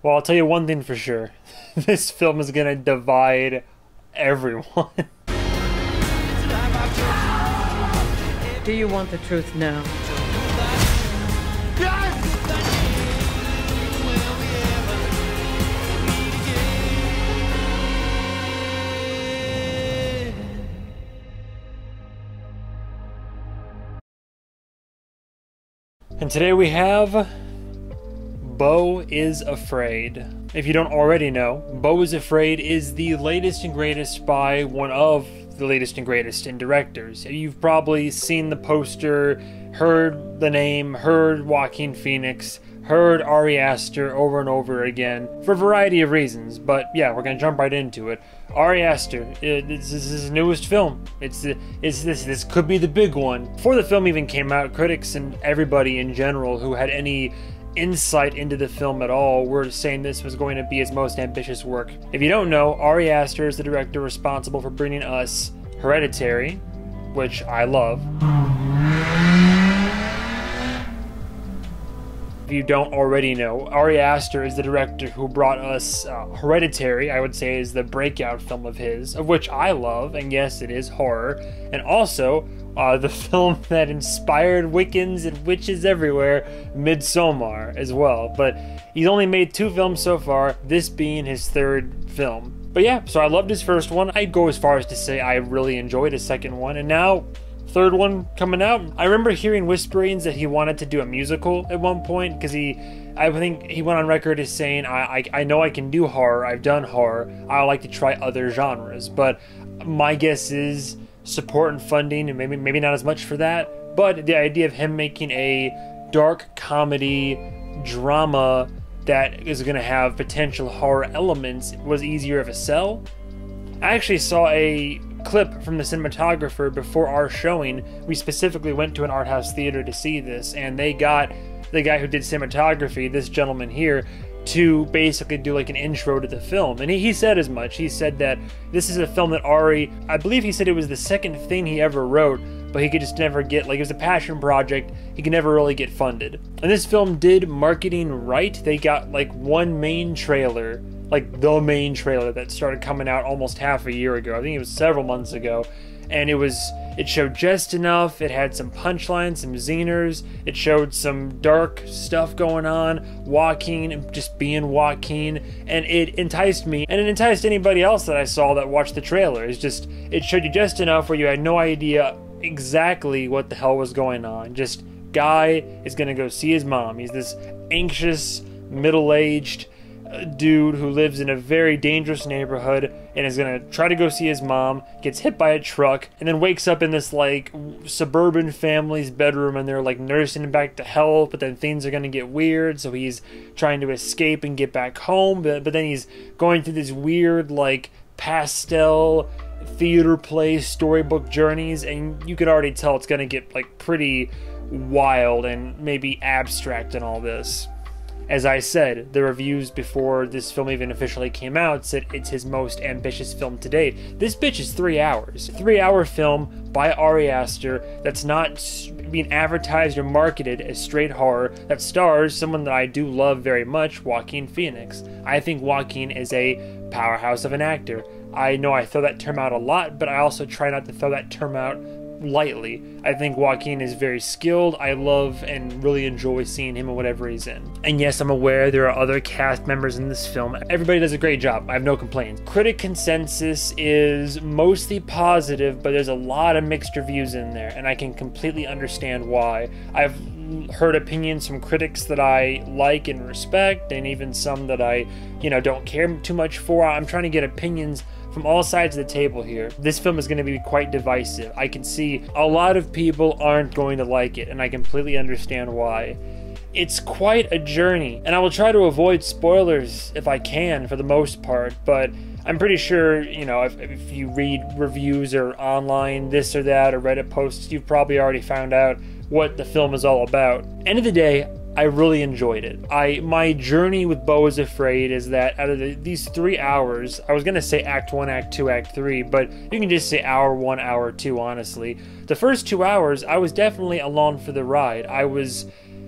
Well, I'll tell you one thing for sure. This film is gonna divide everyone. Do you want the truth now? And today we have Beau is Afraid. If you don't already know, Beau is Afraid is the latest and greatest by one of the latest and greatest in directors. You've probably seen the poster, heard the name, heard Joaquin Phoenix, heard Ari Aster over and over again for a variety of reasons, but yeah, we're gonna jump right into it. Ari Aster, this is his newest film. This could be the big one. Before the film even came out, critics and everybody in general who had any insight into the film at all were saying this was going to be his most ambitious work. If you don't know, Ari Aster is the director responsible for bringing us Hereditary, which I love. If you don't already know, Ari Aster is the director who brought us Hereditary, I would say is the breakout film of his, of which I love, and yes, it is horror, and also the film that inspired Wiccans and witches everywhere, Midsommar, as well. But he's only made 2 films so far, this being his 3rd film. But yeah, so I loved his first one. I'd go as far as to say I really enjoyed his second one, and now 3rd one coming out. I remember hearing whisperings that he wanted to do a musical at one point, because I think he went on record as saying, I know I can do horror, I've done horror, I like to try other genres, but my guess is support and funding, and maybe not as much for that, but the idea of him making a dark comedy drama that is going to have potential horror elements was easier of a sell. I actually saw a clip from the cinematographer before our showing. We specifically went to an art house theater to see this, and they got the guy who did cinematography, this gentleman here, to basically do like an intro to the film. And he said as much. He said that this is a film that Ari, I believe he said it was the second thing he ever wrote, but he could just never get, like, it was a passion project, he could never really get funded. And this film did marketing right. They got like one main trailer, like the main trailer that started coming out almost half a year ago. I think it was several months ago. And it showed just enough. It had some punchlines, some zingers. It showed some dark stuff going on. Joaquin just being Joaquin. And it enticed me. And it enticed anybody else that I saw that watched the trailer. It showed you just enough where you had no idea exactly what the hell was going on. Just guy is gonna go see his mom. He's this anxious, middle-aged dude who lives in a very dangerous neighborhood and is gonna try to go see his mom, gets hit by a truck, and then wakes up in this like suburban family's bedroom, and they're like nursing him back to health, but then things are gonna get weird, so he's trying to escape and get back home, but then he's going through this weird like pastel theater play storybook journeys, and you could already tell it's gonna get like pretty wild and maybe abstract and all this. As I said, the reviews before this film even officially came out said it's his most ambitious film to date. This bitch is 3 hours. 3-hour film by Ari Aster that's not being advertised or marketed as straight horror, that stars someone that I do love very much, Joaquin Phoenix. I think Joaquin is a powerhouse of an actor. I know I throw that term out a lot, but I also try not to throw that term out lightly. I think Joaquin is very skilled. I love and really enjoy seeing him in whatever he's in. And yes, I'm aware there are other cast members in this film. Everybody does a great job. I have no complaints. Critic consensus is mostly positive, but there's a lot of mixed reviews in there, and I can completely understand why. I've heard opinions from critics that I like and respect, and even some that I, don't care too much for. I'm trying to get opinions from all sides of the table here. This film is going to be quite divisive. I can see a lot of people aren't going to like it, and I completely understand why. It's quite a journey, and I will try to avoid spoilers if I can for the most part, but I'm pretty sure, if you read reviews or online this or that or Reddit posts, you've probably already found out what the film is all about. End of the day, I really enjoyed it. My journey with Beau is Afraid is that out of these 3 hours, I was going to say Act 1, Act 2, Act 3, but you can just say Hour 1, Hour 2, honestly. The first 2 hours, I was definitely along for the ride. I was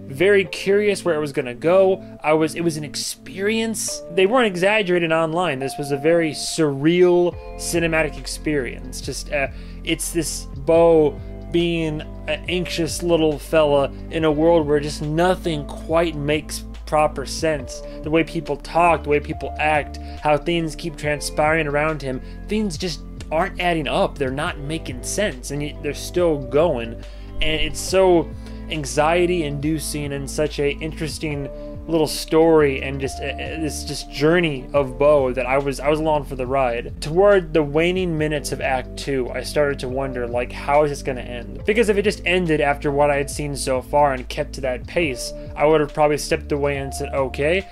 very curious where it was gonna go. It was an experience. They weren't exaggerated online. This was a very surreal cinematic experience. Just it's this Beau being an anxious little fella in a world where just nothing quite makes proper sense. The way people talk, the way people act, how things keep transpiring around him, things just aren't adding up. They're not making sense, and they're still going. And it's so anxiety inducing and such a interesting little story, and just this journey of Beau that I was along for the ride. Toward the waning minutes of Act 2, I started to wonder, like, how is this going to end? Because if it just ended after what I had seen so far and kept to that pace, I would have probably stepped away and said, okay,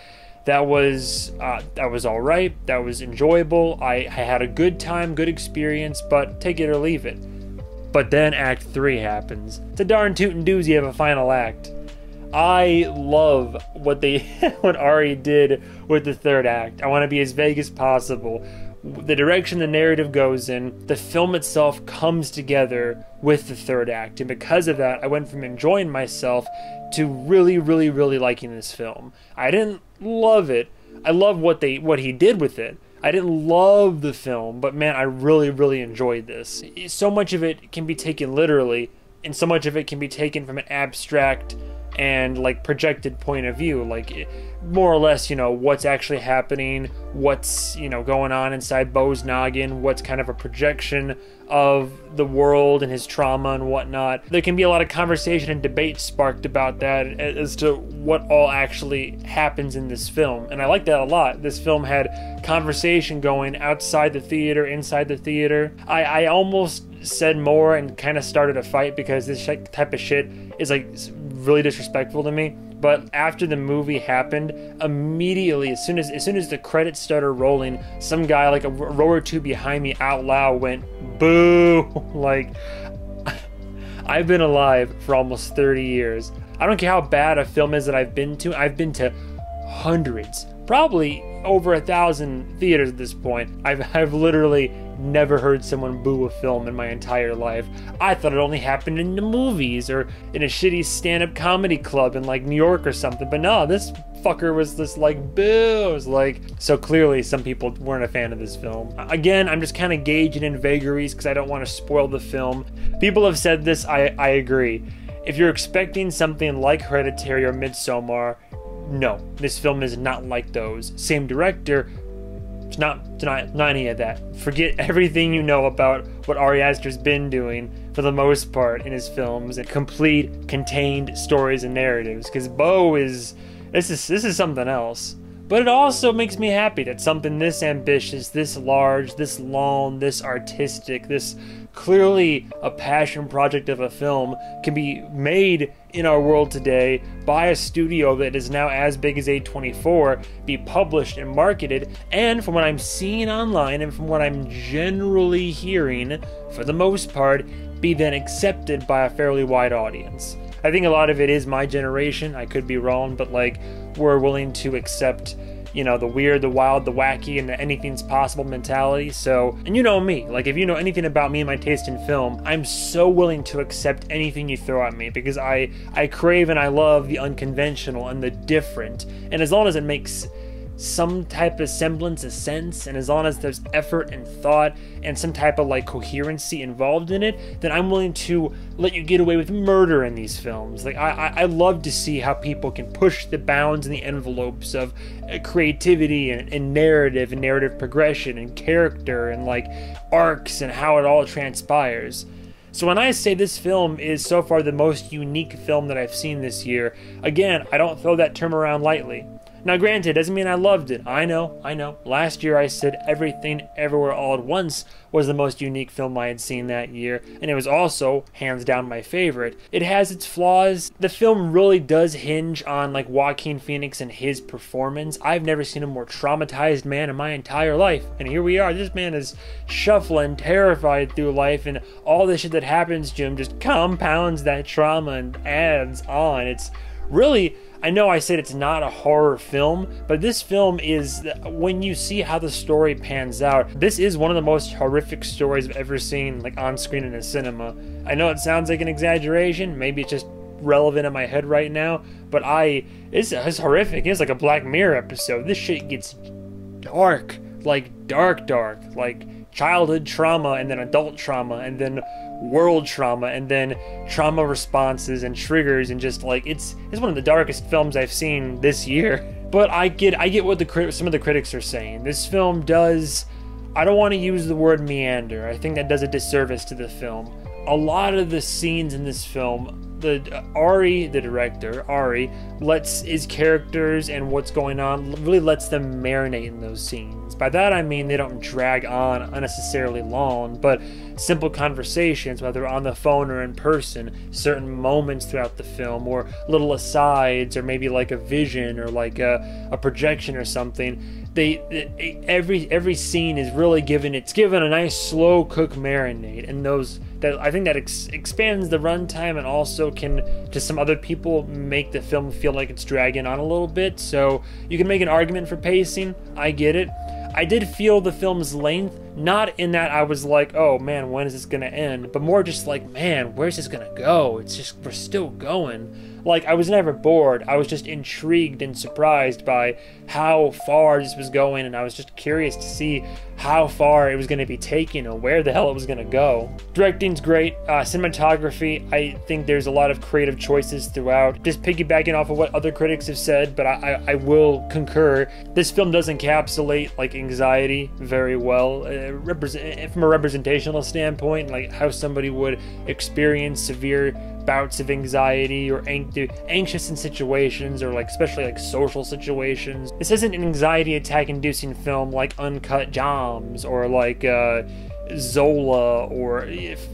that was all right, that was enjoyable, I had a good time, good experience, but take it or leave it. But then Act 3 happens. It's a darn tootin' doozy of a final act. I love what Ari did with the third act. I want to be as vague as possible. The direction the narrative goes in, the film itself comes together with the third act, and because of that, I went from enjoying myself to really, really, really liking this film. I didn't love it. I love what he did with it. I didn't love the film, but man, I really, really enjoyed this. So much of it can be taken literally, and so much of it can be taken from an abstract and like projected point of view, like more or less, you know, what's actually happening, what's, you know, going on inside Beau's noggin, what's kind of a projection of the world and his trauma and whatnot. There can be a lot of conversation and debate sparked about that as to what all actually happens in this film, and I like that a lot. This film had conversation going outside the theater, inside the theater. I almost said more and kind of started a fight because this type of shit is like really disrespectful to me. But after the movie happened, immediately, as soon as the credits started rolling, some guy like a row or two behind me out loud went, "Boo!" Like, I've been alive for almost 30 years. I don't care how bad a film is that I've been to. I've been to hundreds, probably over 1,000 theaters at this point. I've literally never heard someone boo a film in my entire life. I thought it only happened in the movies or in a shitty stand-up comedy club in like New York or something, but no, this fucker was just like, boo. It was like, so clearly some people weren't a fan of this film. Again, I'm just kind of gauging in vagaries because I don't want to spoil the film. People have said this, I agree. If you're expecting something like Hereditary or Midsommar, no, this film is not like those. Same director, it's not any of that. Forget everything you know about what Ari Aster's been doing for the most part in his films, and complete, contained stories and narratives. Because Beau is this is something else. But it also makes me happy that something this ambitious, this large, this long, this artistic, this clearly a passion project of a film can be made in our world today by a studio that is now as big as A24, be published and marketed, and from what I'm seeing online and from what I'm generally hearing, for the most part, be then accepted by a fairly wide audience. I think a lot of it is my generation, I could be wrong, but like, we're willing to accept, you know, the weird, the wild, the wacky, and the anything's possible mentality. So, and you know me, like if you know anything about me and my taste in film, I'm so willing to accept anything you throw at me because I crave and I love the unconventional and the different. And as long as it makes some type of semblance of sense, and as long as there's effort and thought and some type of like coherency involved in it, then I'm willing to let you get away with murder in these films. Like I love to see how people can push the bounds and the envelopes of creativity and narrative progression and character and like arcs and how it all transpires. So when I say this film is so far the most unique film that I've seen this year, again, I don't throw that term around lightly. Now granted, doesn't mean I loved it. I know. Last year I said Everything Everywhere All at Once was the most unique film I had seen that year, and it was also, hands down, my favorite. It has its flaws. The film really does hinge on like Joaquin Phoenix and his performance. I've never seen a more traumatized man in my entire life, and here we are. This man is shuffling, terrified through life, and all the shit that happens to him just compounds that trauma and adds on. It's really, I know I said it's not a horror film, but this film is, when you see how the story pans out, this is one of the most horrific stories I've ever seen, like on screen in a cinema. I know it sounds like an exaggeration, maybe it's just relevant in my head right now, but it's horrific. It's like a Black Mirror episode. This shit gets dark, like dark, like childhood trauma, and then adult trauma, and then world trauma, and then trauma responses and triggers, and just like it's one of the darkest films I've seen this year. But I get what some of the critics are saying. This film does, I don't want to use the word meander. I think that does a disservice to the film. A lot of the scenes in this film, the director, lets his characters and what's going on, really lets them marinate in those scenes. By that I mean they don't drag on unnecessarily long, but simple conversations, whether on the phone or in person, certain moments throughout the film, or little asides, or maybe like a vision, or like a projection or something. Every scene is really given a nice slow cook marinade, and I think that expands the runtime, and also can, to some other people, make the film feel like it's dragging on a little bit. So you can make an argument for pacing. I get it. I did feel the film's length, not in that I was like, oh man, when is this gonna end, but more just like, man, where's this gonna go? We're still going. Like, I was never bored. I was just intrigued and surprised by how far this was going, and I was just curious to see how far it was going to be taken and where the hell it was going to go. Directing's great. Cinematography, I think there's a lot of creative choices throughout. Just piggybacking off of what other critics have said, but I will concur. This film does encapsulate like anxiety very well, from a representational standpoint, like how somebody would experience severe bouts of anxiety or anxious in situations, or like especially like social situations. This isn't an anxiety attack inducing film like Uncut Gems or like Zola or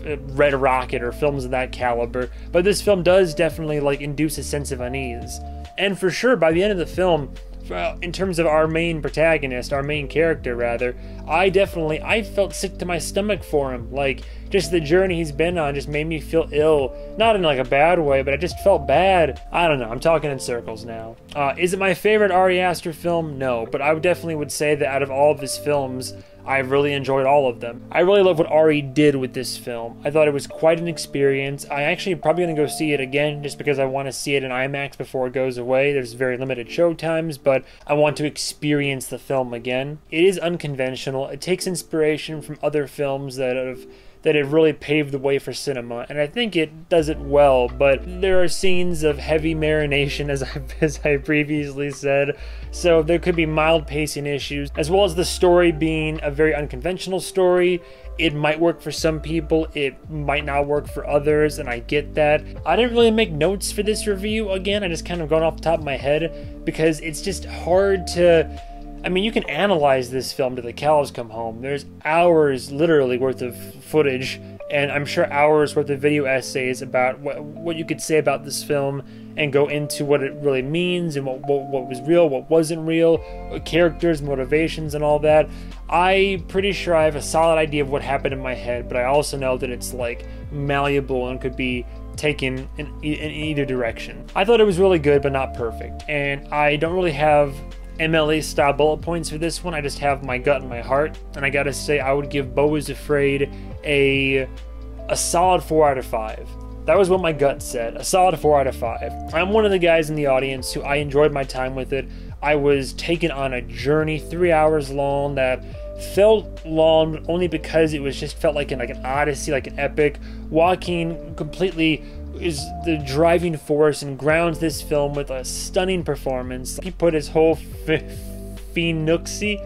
Red Rocket or films of that caliber, but this film does definitely like induce a sense of unease. And for sure, by the end of the film, in terms of our main protagonist, our main character rather, I felt sick to my stomach for him. Like, just the journey he's been on just made me feel ill. Not in like a bad way, but I just felt bad. I don't know, I'm talking in circles now. Is it my favorite Ari Aster film? No, but I definitely would say that out of all of his films, I've really enjoyed all of them. I really love what Ari did with this film. I thought it was quite an experience. I actually am probably going to go see it again just because I want to see it in IMAX before it goes away. There's very limited show times, but I want to experience the film again. It is unconventional. It takes inspiration from other films that have really paved the way for cinema, and I think it does it well, but there are scenes of heavy marination, as I previously said, so there could be mild pacing issues, as well as the story being a very unconventional story. It might work for some people, it might not work for others, and I get that. I didn't really make notes for this review, again, I just kind of gone off the top of my head, because it's just hard to... I mean, you can analyze this film till the cows come home. There's hours, literally, worth of footage, and I'm sure hours worth of video essays about what you could say about this film, and go into what it really means, and what was real, what wasn't real, characters, motivations, and all that. I'm pretty sure I have a solid idea of what happened in my head, but I also know that it's like malleable and could be taken in either direction. I thought it was really good, but not perfect, and I don't really have MLA style bullet points for this one. I just have my gut and my heart, and I gotta say I would give Beau is Afraid a solid 4 out of 5. That was what my gut said, a solid 4 out of 5. I'm one of the guys in the audience who I enjoyed my time with it. I was taken on a journey 3 hours long that felt long only because it was just felt like an odyssey, like an epic. Joaquin completely is the driving force and grounds this film with a stunning performance. He put his whole finuxy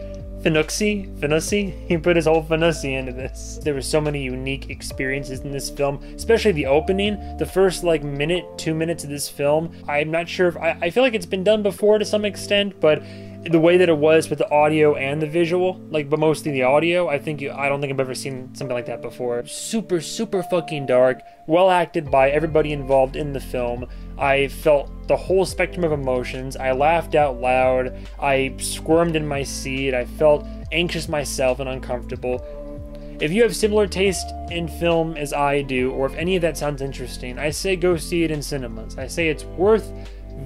he put his whole finuxy into this. There were so many unique experiences in this film, especially the opening, the first like minute, 2 minutes of this film. I'm not sure if I feel like it's been done before to some extent, but the way that it was with the audio and the visual, like, but mostly the audio, I don't think I've ever seen something like that before. Super, super fucking dark, well acted by everybody involved in the film. I felt the whole spectrum of emotions. I laughed out loud. I squirmed in my seat. I felt anxious myself and uncomfortable. If you have similar taste in film as I do, or if any of that sounds interesting, I say go see it in cinemas. I say it's worth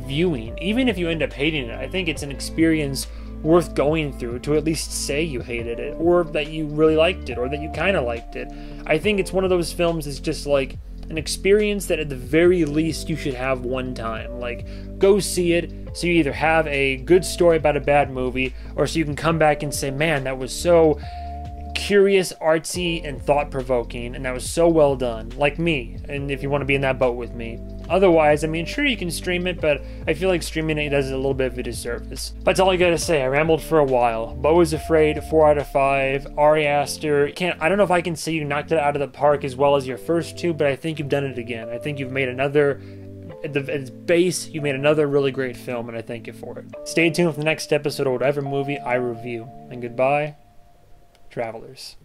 viewing. Even if you end up hating it, I think it's an experience worth going through to at least say you hated it, or that you really liked it, or that you kind of liked it. I think it's one of those films that's just like an experience that at the very least you should have one time. Like, go see it so you either have a good story about a bad movie, or so you can come back and say, man, that was so curious, artsy, and thought-provoking, and that was so well done, like me, and if you want to be in that boat with me. Otherwise, I mean, sure, you can stream it, but I feel like streaming it does it a little bit of a disservice. That's all I gotta say. I rambled for a while. Beau is Afraid, 4 out of 5. Ari Aster, I don't know if I can say you knocked it out of the park as well as your first two, but I think you've done it again. I think you've made another, at its base, you made another really great film, and I thank you for it. Stay tuned for the next episode of whatever movie I review. And goodbye, travelers.